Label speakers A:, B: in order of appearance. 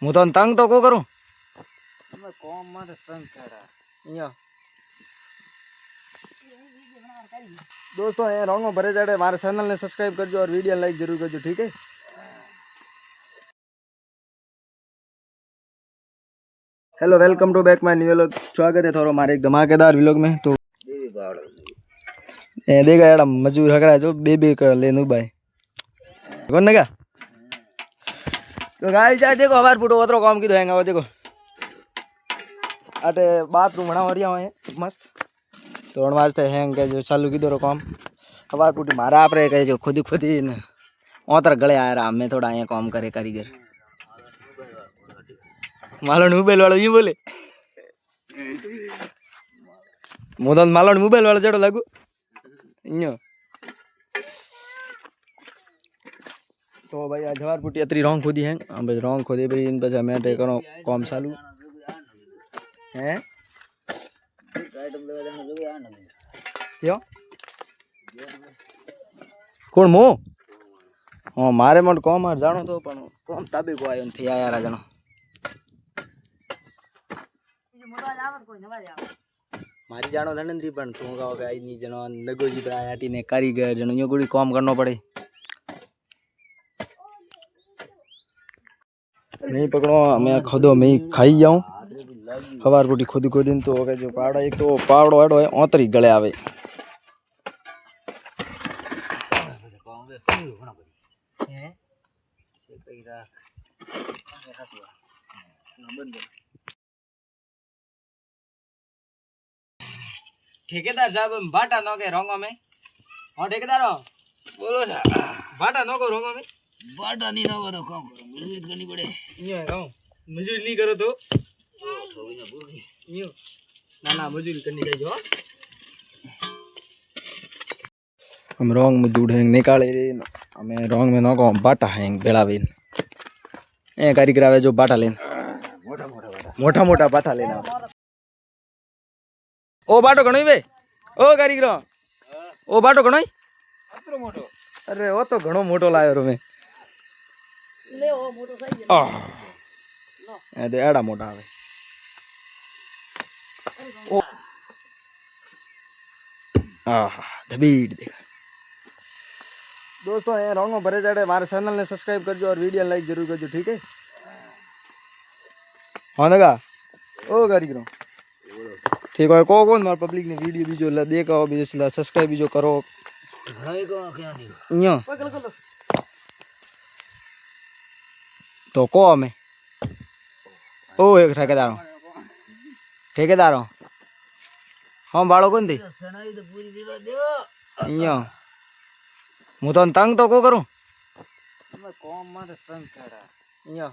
A: હું તો તંગ તો કો કરું તમે કોમ માં તંગ કર્યા અહીંયા दोस्तों ये रंगो भरे जाड़े हमारे चैनल ने सब्सक्राइब कर दो और वीडियो लाइक जरूर कर दो ठीक है। Hello welcome to back my new vlog. स्वागत है थोड़ा हमारे एक धमाकेदार व्लॉग में। तो ये देखा यार मजूर हकड़ा जो बेबी कर लेनु भाई कौन ने क्या तो गाइस आज देखो हमारे फुटो उतरो काम की दोएंगे वो देखो अटे बाथरूम बना रिया है मस्त तो वास्ते हैंग के जो चालू की दो काम हवार पुटी मारा आप रे जो खुद ने ओतर गले आ रहा हमें थोड़ा यहाँ काम करे कारीगर मालन मोबाइल वाला यूं बोले मोदन मालन मोबाइल वाला जड़ो लागू यूं तो भाई आज हवार पुटी अतरी रंग खोदी है हम बस रंग खोदी भाई इन बस हमें टे करो काम चालू हैं क्यों कौन मो हाँ मारे मन कॉम मार जानो तो पण कॉम ताबे को आयो थे यार जानो मारी जानो धनंद्री पण तू का आई नी जनो नगोजी प्रायाटी ने कारीगर जनो यो गुडी काम करनो पड़े नहीं पकड़ो मैं खुदो मैं खाई जाऊं हवार रोटी खुद को दिन तो हो गए जो पावड़ा एक तो पावड़ो एडो है ओतरी गले आवे ठेकेदार साहब बाटा नो के रंगो में हां ठेकेदार बोलो सा बाटा नो को रंगो में बाटा नहीं नो तो काम करो मजदूरी करनी पड़े ये कहूं मजदूरी नहीं करो तो ठोगी ना बोगी यो ना ना मजदूरी करनी चाहिए हम रंग में दूध हैंग निकाले रे हमें रंग में नो को बाटा हैंग बेलावे ए कारीगर आवे जो बाटा लेन मोटा मोटा बाटा लेना ओ बाटो घणो बे ओ कारीगर ओ बाटो घणो अतरो मोटो अरे ओ तो घणो मोटो लायो रो मैं ले ओ मोटो सही है ए दे एड़ा मोटा आवे ओ आहा धबीड़ देखा दोस्तों ये रंगो भरे जाड़े हमारे चैनल ने सब्सक्राइब कर दो और वीडियो लाइक जरूर कर दो ठीक है। हाँ नगा ओ कारीगर ठीक है को कौन मार पब्लिक ने वीडियो भी जो देखो भी सब्सक्राइब भी जो करो यो तो को हमें ओ एक ठेकेदार हाँ बाड़ो कौन थी यो હું તો તંગ તો કો કરું તમે કોમ માં તંગ કર્યા